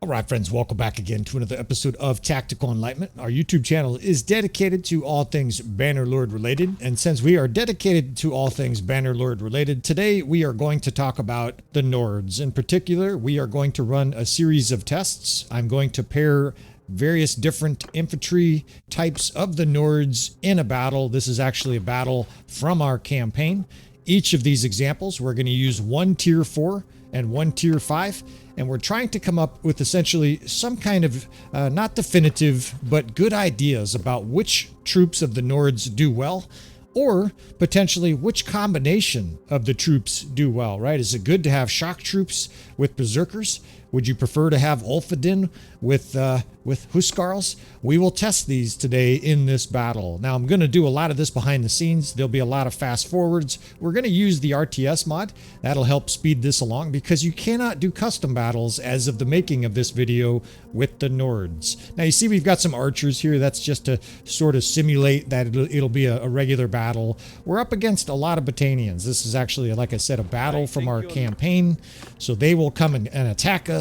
All right, friends, welcome back again to another episode of Tactical Enlightenment. Our YouTube channel is dedicated to all things Bannerlord related. And since we are dedicated to all things Bannerlord related, today we are going to talk about the Nords. In particular, we are going to run a series of tests. I'm going to pair various different infantry types of the Nords in a battle. This is actually a battle from our campaign. Each of these examples, we're going to use one tier 4 and one tier 5. And we're trying to come up with essentially some kind of, not definitive, but good ideas about which troops of the Nords do well, or potentially which combination of the troops do well, right? Is it good to have shock troops with Berserkers? Would you prefer to have Ulfhedinn with Huscarls? We will test these today in this battle. Now, I'm going to do a lot of this behind the scenes. There'll be a lot of fast forwards. We're going to use the RTS mod. That'll help speed this along because you cannot do custom battles as of the making of this video with the Nords. Now, you see we've got some archers here. That's just to sort of simulate that it'll be a regular battle. We're up against a lot of Battanians. This is actually, like I said, a battle from our campaign. So they will come and attack us.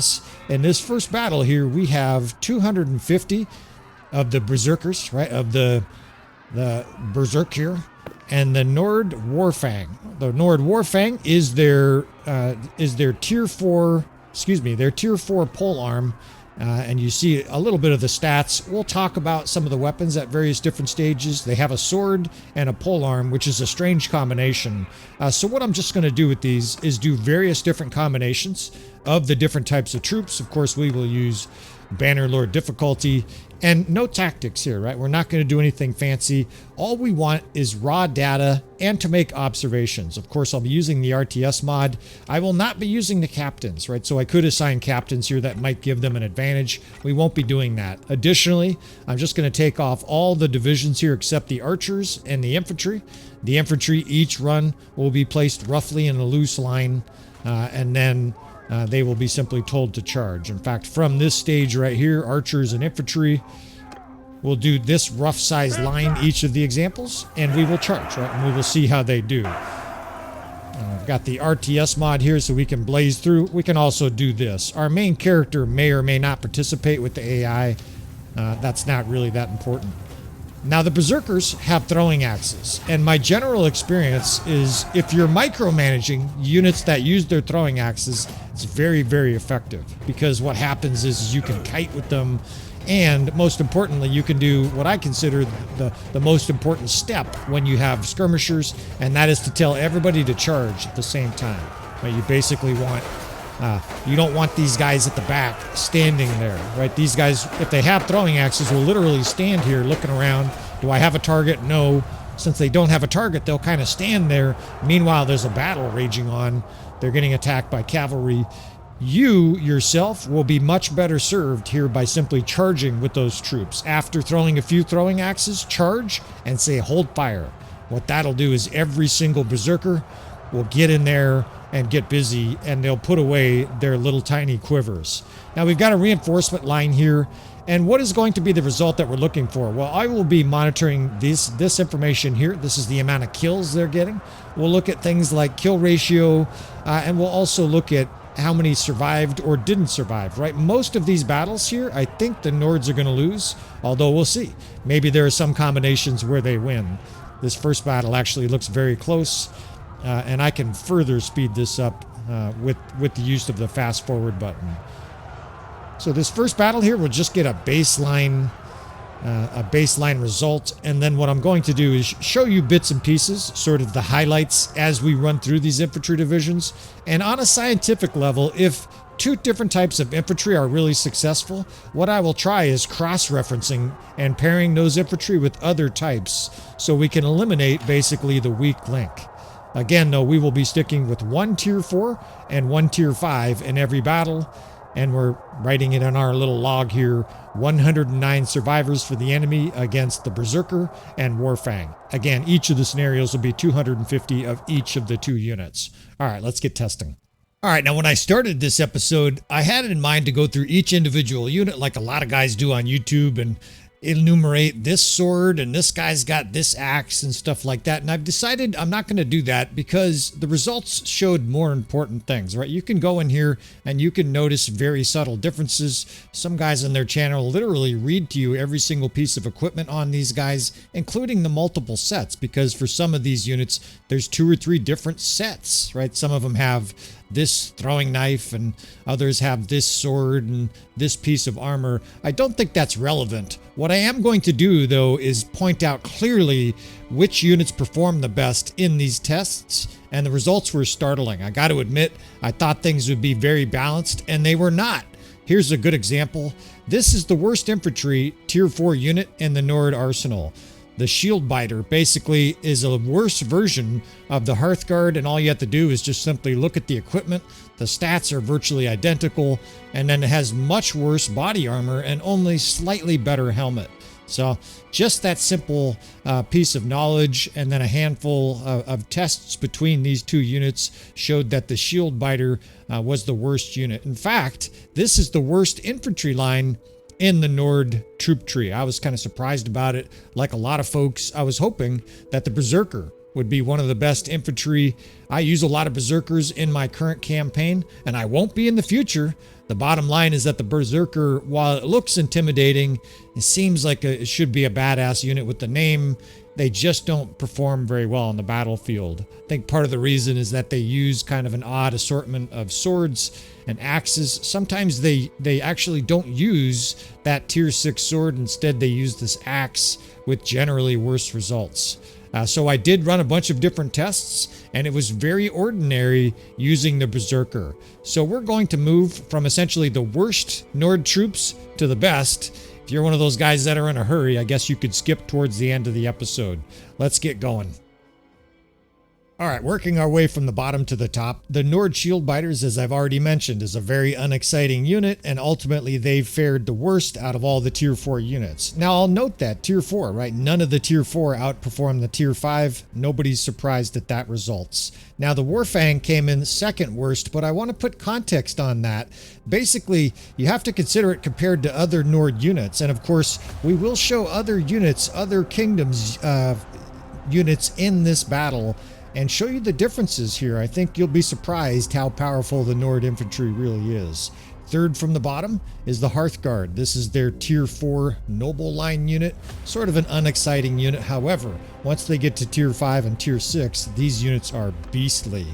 In this first battle here, we have 250 of the Berserkers, right? Of the Berserkir and the Nord Warfang. The Nord Warfang is their tier 4, their tier 4 pole arm. And you see a little bit of the stats. We'll talk about some of the weapons at various different stages. They have a sword and a polearm, which is a strange combination. So what I'm just going to do with these is do various different combinations of the different types of troops. Of course, we will use Bannerlord difficulty and no tactics here, right? We're not going to do anything fancy. All we want is raw data and to make observations. Of course, I'll be using the RTS mod. I will not be using the captains, right? So I could assign captains here that might give them an advantage. We won't be doing that. Additionally, I'm just going to take off all the divisions here except the archers and the infantry. The infantry, each run will be placed roughly in a loose line, and then they will be simply told to charge. In fact, from this stage right here, archers and infantry will do this rough size line, each of the examples, and we will charge, right? And we will see how they do. I've got the RTS mod here so we can blaze through. We can also do this. Our main character may or may not participate with the AI. That's not really that important. Now, the Berserkers have throwing axes, and my general experience is if you're micromanaging units that use their throwing axes, it's very, very effective because what happens is you can kite with them, and most importantly, you can do what I consider the most important step when you have skirmishers, and that is to tell everybody to charge at the same time. Right? You basically want you don't want these guys at the back standing there, right? These guys, if they have throwing axes, will literally stand here looking around. Do I have a target? No. Since they don't have a target, they'll kind of stand there. Meanwhile, there's a battle raging on. They're getting attacked by cavalry. You, yourself, will be much better served here by simply charging with those troops. After throwing a few throwing axes, charge and say, hold fire. What that'll do is every single Berserker will get in there and get busy, and they'll put away their little tiny quivers. Now, we've got a reinforcement line here, and what is going to be the result that we're looking for? Well, I will be monitoring this information here. This is the amount of kills they're getting. We'll look at things like kill ratio, and we'll also look at how many survived or didn't survive, right? Most of these battles here, I think the Nords are going to lose, although we'll see. Maybe there are some combinations where they win. This first battle actually looks very close. And I can further speed this up with the use of the fast forward button. So this first battle here will just get a baseline result, and then what I'm going to do is show you bits and pieces, sort of the highlights as we run through these infantry divisions. And on a scientific level, if two different types of infantry are really successful, what I will try is cross-referencing and pairing those infantry with other types so we can eliminate basically the weak link. Again, though, we will be sticking with one tier 4 and one tier 5 in every battle, and we're writing it on our little log here, 109 survivors for the enemy against the Berserker and Warfang. Again, each of the scenarios will be 250 of each of the two units. All right, let's get testing. All right, now when I started this episode, I had it in mind to go through each individual unit like a lot of guys do on YouTube and enumerate this sword and this guy's got this axe and stuff like that. And I've decided I'm not going to do that because the results showed more important things, right? You can go in here and you can notice very subtle differences. Some guys on their channel literally read to you every single piece of equipment on these guys, including the multiple sets, because for some of these units, there's 2 or 3 different sets, right? Some of them have this throwing knife and others have this sword and this piece of armor. I don't think that's relevant. What I am going to do, though, is point out clearly which units perform the best in these tests, and the results were startling. I got to admit, I thought things would be very balanced, and they were not. Here's a good example. This is the worst infantry tier 4 unit in the Nord arsenal. The Skjaldbrestir basically is a worse version of the Hearthguard, and all you have to do is just simply look at the equipment. The stats are virtually identical, and then it has much worse body armor and only slightly better helmet. So just that simple piece of knowledge, and then a handful of tests between these 2 units showed that the Skjaldbrestir was the worst unit. In fact, this is the worst infantry line in the Nord troop tree. I was kind of surprised about it. Like a lot of folks, I was hoping that the Berserkir would be one of the best infantry. I use a lot of Berserkers in my current campaign, and I won't be in the future. The bottom line is that the Berserkir, while it looks intimidating, it seems like it should be a badass unit with the name. They just don't perform very well on the battlefield. I think part of the reason is that they use kind of an odd assortment of swords and axes. Sometimes they actually don't use that tier 6 sword. Instead, they use this axe with generally worse results. So I did run a bunch of different tests, and it was very ordinary using the Berserkir. So we're going to move from essentially the worst Nord troops to the best. If you're one of those guys that are in a hurry, I guess you could skip towards the end of the episode. Let's get going. All right, working our way from the bottom to the top, the Nord Skjaldbreisters, as I've already mentioned, is a very unexciting unit, and ultimately they've fared the worst out of all the tier 4 units. Now, I'll note that tier 4, right? None of the tier 4 outperformed the tier 5. Nobody's surprised at that results. Now, the Warfang came in second worst, but I want to put context on that. Basically, you have to consider it compared to other Nord units, and of course, we will show other units, other kingdoms units in this battle, and show you the differences here. I think you'll be surprised how powerful the Nord infantry really is. Third from the bottom is the Hearthguard. This is their tier 4 noble line unit, sort of an unexciting unit. However, once they get to tier 5 and tier 6, these units are beastly.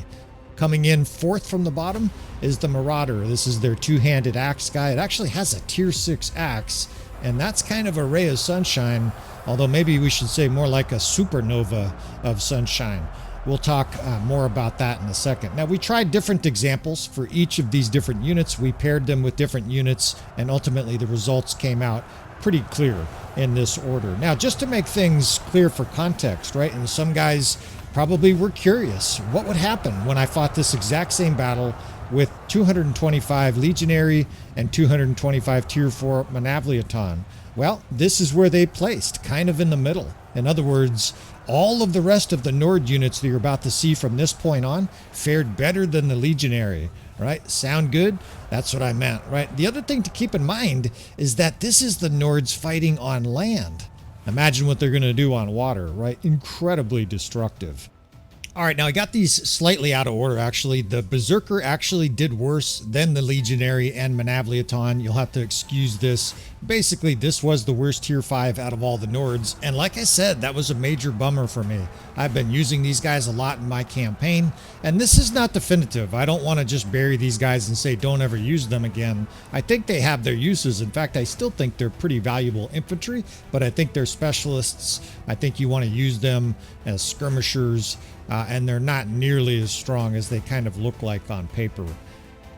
Coming in fourth from the bottom is the Marauder. This is their 2-handed axe guy. It actually has a tier 6 axe, and that's kind of a ray of sunshine, although maybe we should say more like a supernova of sunshine. We'll talk more about that in a second. Now, we tried different examples for each of these different units. We paired them with different units, and ultimately the results came out pretty clear in this order. Now, just to make things clear for context, right? And some guys probably were curious, what would happen when I fought this exact same battle with 225 Legionary and 225 tier 4 Mevaliaton? Well, this is where they placed, kind of in the middle. In other words, all of the rest of the Nord units that you're about to see from this point on fared better than the Legionary, right? Sound good? That's what I meant, right? The other thing to keep in mind is that this is the Nords fighting on land. Imagine what they're going to do on water, right? Incredibly destructive. All right, now I got these slightly out of order, actually. The Berserkir actually did worse than the Legionary and Mevaliaton. You'll have to excuse this. Basically, this was the worst tier 5 out of all the Nords. And like I said, that was a major bummer for me. I've been using these guys a lot in my campaign, and this is not definitive. I don't want to just bury these guys and say don't ever use them again. I think they have their uses. In fact, I still think they're pretty valuable infantry, but I think they're specialists. I think you want to use them as skirmishers, and they're not nearly as strong as they kind of look like on paper.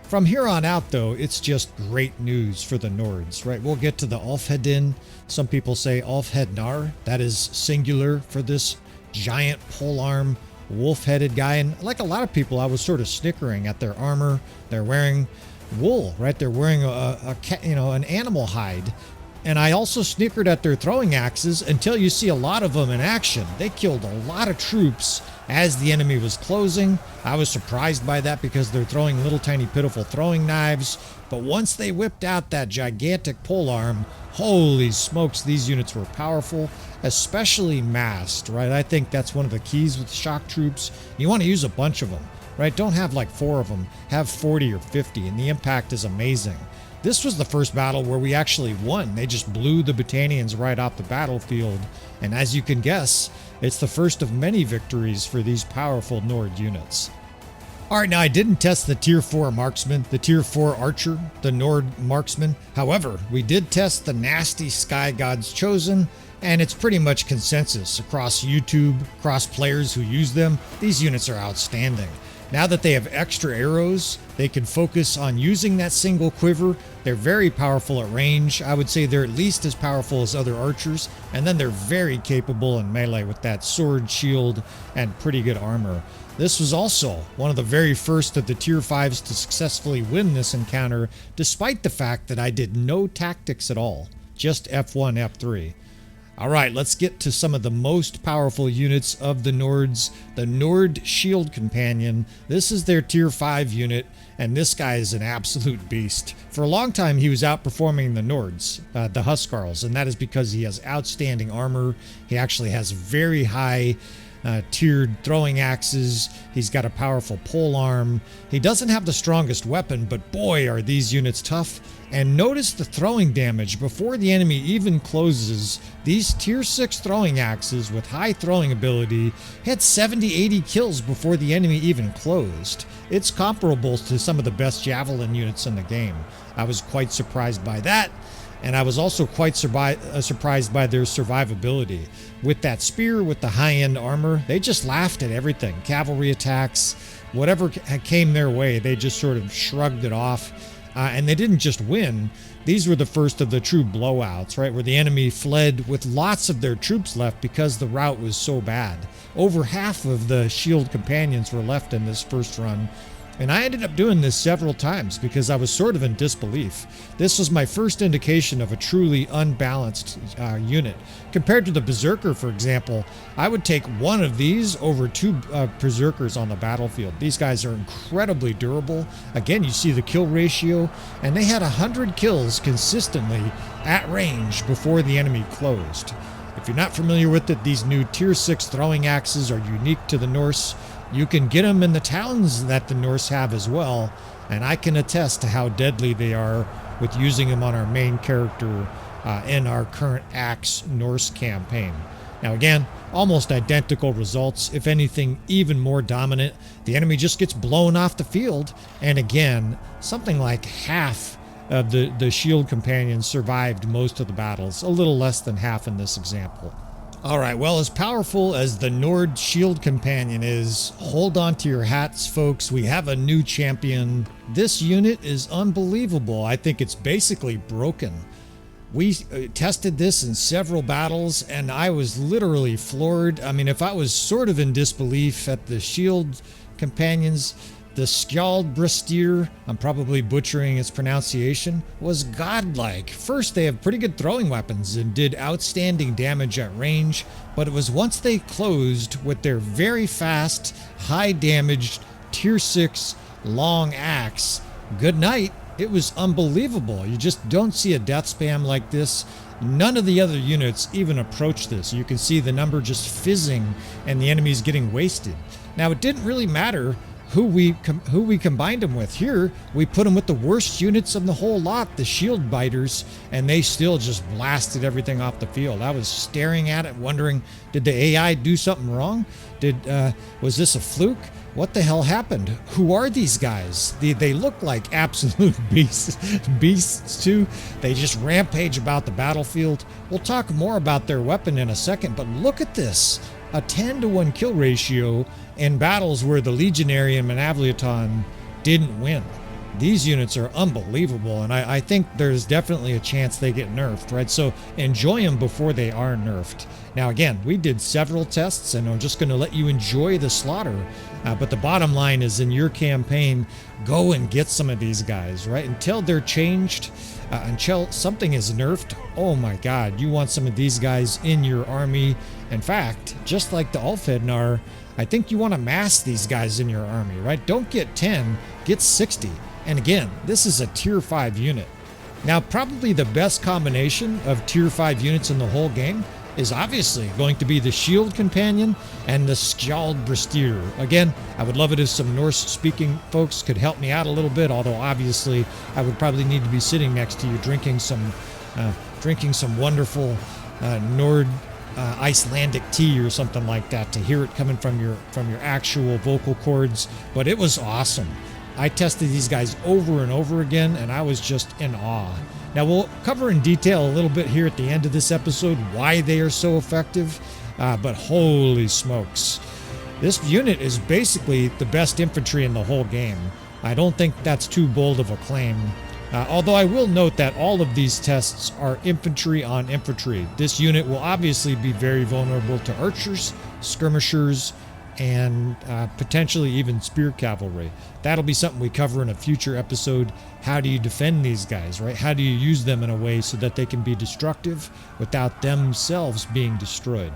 From here on out, though, it's just great news for the Nords, right? We'll get to the Ulfhedinn. Some people say Ulfhednar. That is singular for this giant polearm, wolf-headed guy. And like a lot of people, I was sort of snickering at their armor. They're wearing wool, right? They're wearing an animal hide. And I also snickered at their throwing axes until you see a lot of them in action. They killed a lot of troops as the enemy was closing. I was surprised by that because they're throwing little tiny pitiful throwing knives. But once they whipped out that gigantic polearm, holy smokes, these units were powerful, especially massed, right? I think that's one of the keys with shock troops. You want to use a bunch of them, right? Don't have like 4 of them, have 40 or 50, and the impact is amazing. This was the first battle where we actually won. They just blew the Britannians right off the battlefield. And as you can guess, it's the first of many victories for these powerful Nord units. Alright, now I didn't test the tier 4 marksman, the tier 4 archer, the Nord marksman. However, we did test the nasty Sky God's Chosen, and it's pretty much consensus across YouTube, across players who use them. These units are outstanding. Now that they have extra arrows, they can focus on using that single quiver. They're very powerful at range. I would say they're at least as powerful as other archers, and then they're very capable in melee with that sword, shield, and pretty good armor. This was also one of the very first of the tier 5s to successfully win this encounter, despite the fact that I did no tactics at all, just F1, F3. Alright, let's get to some of the most powerful units of the Nords. The Nord Shield Companion. This is their tier 5 unit, and this guy is an absolute beast. For a long time, he was outperforming the Nords, the Huscarls, and that is because he has outstanding armor. He actually has very high tiered throwing axes. He's got a powerful polearm. He doesn't have the strongest weapon, but boy, are these units tough. And notice the throwing damage before the enemy even closes. These tier 6 throwing axes with high throwing ability hit 70-80 kills before the enemy even closed. It's comparable to some of the best javelin units in the game. I was quite surprised by that. And I was also quite surprised by their survivability. With that spear, with the high-end armor, they just laughed at everything. Cavalry attacks, whatever came their way, they just sort of shrugged it off. And they didn't just win. These were the first of the true blowouts, right? Where the enemy fled with lots of their troops left because the rout was so bad. Over half of the shield companions were left in this first run. And I ended up doing this several times because I was sort of in disbelief. This was my first indication of a truly unbalanced unit. Compared to the Berserker, for example, I would take one of these over 2 Berserkers on the battlefield. These guys are incredibly durable. Again, you see the kill ratio, and they had 100 kills consistently at range before the enemy closed. If you're not familiar with it, these new tier 6 throwing axes are unique to the Norse. You can get them in the towns that the Norse have as well, and I can attest to how deadly they are with using them on our main character in our current Axe Norse campaign. Now again, almost identical results, if anything even more dominant. The enemy just gets blown off the field, and again, something like half of the shield companions survived most of the battles, a little less than half in this example. Alright, well, as powerful as the Nord Shield Companion is, hold on to your hats, folks. We have a new champion. This unit is unbelievable. I think it's basically broken. We tested this in several battles, and I was literally floored. I mean, if I was sort of in disbelief at the Shield Companions, the Skjaldbrestir, I'm probably butchering its pronunciation, was godlike. First, they have pretty good throwing weapons and did outstanding damage at range, but it was once they closed with their very fast, high damaged, tier 6 long axe, good night. It was unbelievable. You just don't see a death spam like this. None of the other units even approach this. You can see the number just fizzing and the enemy's getting wasted. Now, it didn't really matter who we combined them with. Here we put them with the worst units of the whole lot, the shield biters, and they still just blasted everything off the field. I was staring at it wondering, did the AI do something wrong? Was this a fluke? What the hell happened? Who are these guys? They look like absolute beasts too. They just rampage about the battlefield. We'll talk more about their weapon in a second, but look at this. A 10-to-1 kill ratio in battles where the Legionary and Mevaliaton didn't win. These units are unbelievable, and I think there's definitely a chance they get nerfed, right? So enjoy them before they are nerfed. Now again, we did several tests, and I'm just going to let you enjoy the slaughter. But the bottom line is, in your campaign, go and get some of these guys, right? Until they're changed, until something is nerfed, oh my god, you want some of these guys in your army. In fact, just like the Ulfhedinn are, I think you want to mass these guys in your army, right? Don't get 10, get 60. And again, this is a tier 5 unit. Now, probably the best combination of tier 5 units in the whole game is obviously going to be the Shield Companion and the Skjaldbrestir. Again, I would love it if some Norse-speaking folks could help me out a little bit, although obviously I would probably need to be sitting next to you drinking some wonderful Icelandic tea or something like that to hear it coming from your actual vocal cords. But it was awesome. I tested these guys over and over again, and I was just in awe. Now, we'll cover in detail a little bit here at the end of this episode why they are so effective, but holy smokes. This unit is basically the best infantry in the whole game. I don't think that's too bold of a claim. Although I will note that all of these tests are infantry on infantry. This unit will obviously be very vulnerable to archers, skirmishers, and potentially even spear cavalry. That'll be something we cover in a future episode. How do you defend these guys, right? How do you use them in a way so that they can be destructive without themselves being destroyed?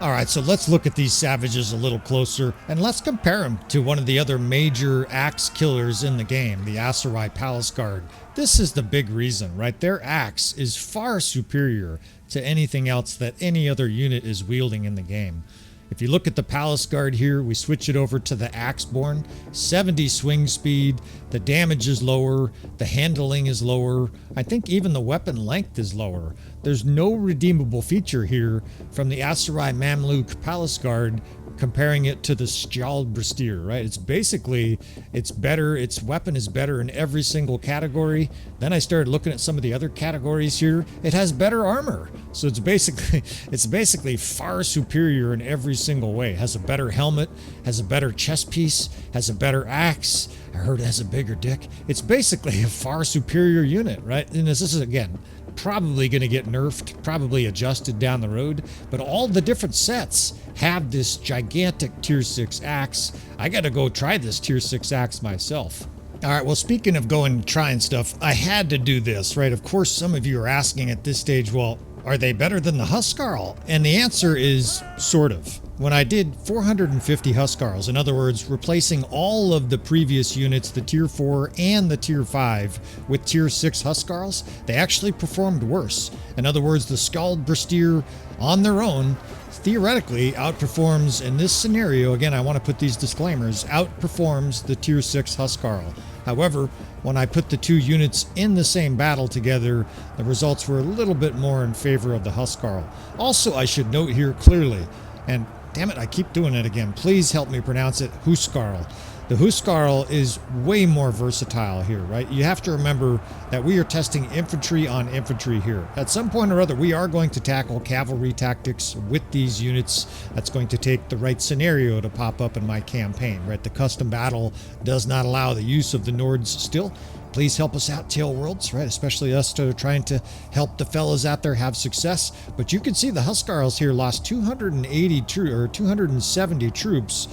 All right, so let's look at these savages a little closer, and let's compare them to one of the other major axe killers in the game, the Asurai Palace Guard. This is the big reason, right? Their axe is far superior to anything else that any other unit is wielding in the game. If you look at the Palace Guard here, we switch it over to the Axeborn. 70 swing speed, the damage is lower, the handling is lower. I think even the weapon length is lower. There's no redeemable feature here from the Asurai Mamluk Palace Guard comparing it to the Skjaldbrestir, right? It's basically, it's better, its weapon is better in every single category. Then I started looking at some of the other categories here. It has better armor. So it's basically far superior in every single way. It has a better helmet, has a better chest piece, has a better axe. I heard it has a bigger dick. It's basically a far superior unit, right? And this is, again, probably going to get nerfed, probably adjusted down the road, but all the different sets have this gigantic tier 6 axe. I got to go try this tier 6 axe myself. All right, well, speaking of going and trying stuff, I had to do this, right? Of course, some of you are asking at this stage, well, are they better than the Huscarl? And the answer is sort of. When I did 450 Huscarls, in other words, replacing all of the previous units, the tier 4 and the tier 5, with tier 6 Huscarls, they actually performed worse. In other words, the Skjaldbrestir on their own theoretically outperforms, in this scenario, again, I want to put these disclaimers, outperforms the tier 6 Huscarl. However, when I put the two units in the same battle together, the results were a little bit more in favor of the Huscarl. Also, I should note here clearly, and damn it, I keep doing it again. Please help me pronounce it, Huscarl. The Huscarl is way more versatile here, right? You have to remember that we are testing infantry on infantry here. At some point or other, we are going to tackle cavalry tactics with these units. That's going to take the right scenario to pop up in my campaign, right? The custom battle does not allow the use of the Nords still. Please help us out, Tail Worlds, right? Especially us to trying to help the fellas out there have success. But you can see the Huscarls here lost 270 troops.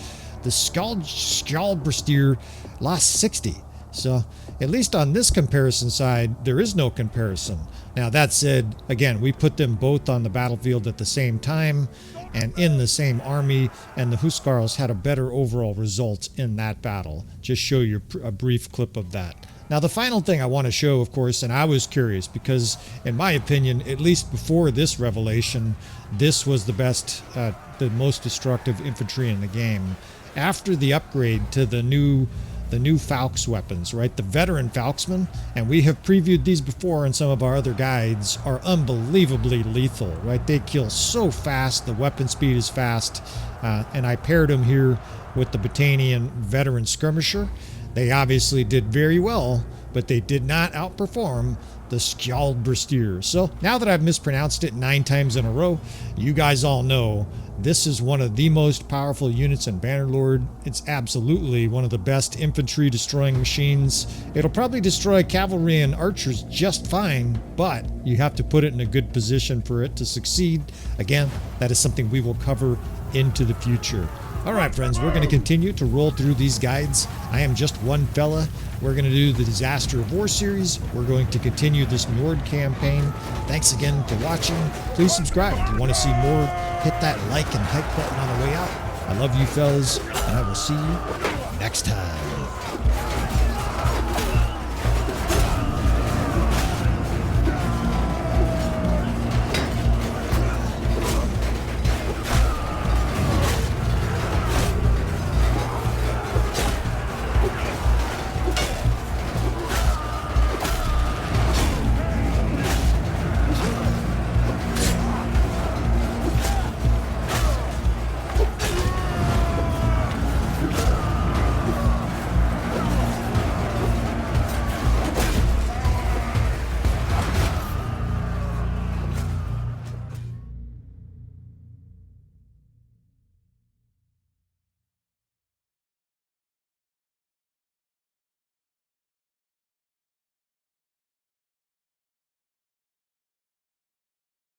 The Skjaldbrestir lost 60. So at least on this comparison side, there is no comparison. Now that said, again, we put them both on the battlefield at the same time and in the same army, and the Huscarls had a better overall result in that battle. Just show you a brief clip of that. Now, the final thing I want to show, of course, and I was curious because, in my opinion, at least before this revelation, this was the best, the most destructive infantry in the game. After the upgrade to the new Falx weapons, right? The veteran Falxmen, and we have previewed these before in some of our other guides, are unbelievably lethal, right? They kill so fast, the weapon speed is fast, and I paired them here with the Battanian veteran skirmisher. They obviously did very well, but they did not outperform the Skjaldbrestir. So now that I've mispronounced it 9 times in a row, you guys all know this is one of the most powerful units in Bannerlord. It's absolutely one of the best infantry destroying machines. It'll probably destroy cavalry and archers just fine, but you have to put it in a good position for it to succeed. Again, that is something we will cover into the future. All right, friends, we're going to continue to roll through these guides. I am just one fella. We're going to do the Disaster of War series. We're going to continue this Nord campaign. Thanks again for watching. Please subscribe if you want to see more. Hit that like and hype button on the way out. I love you fellas, and I will see you next time.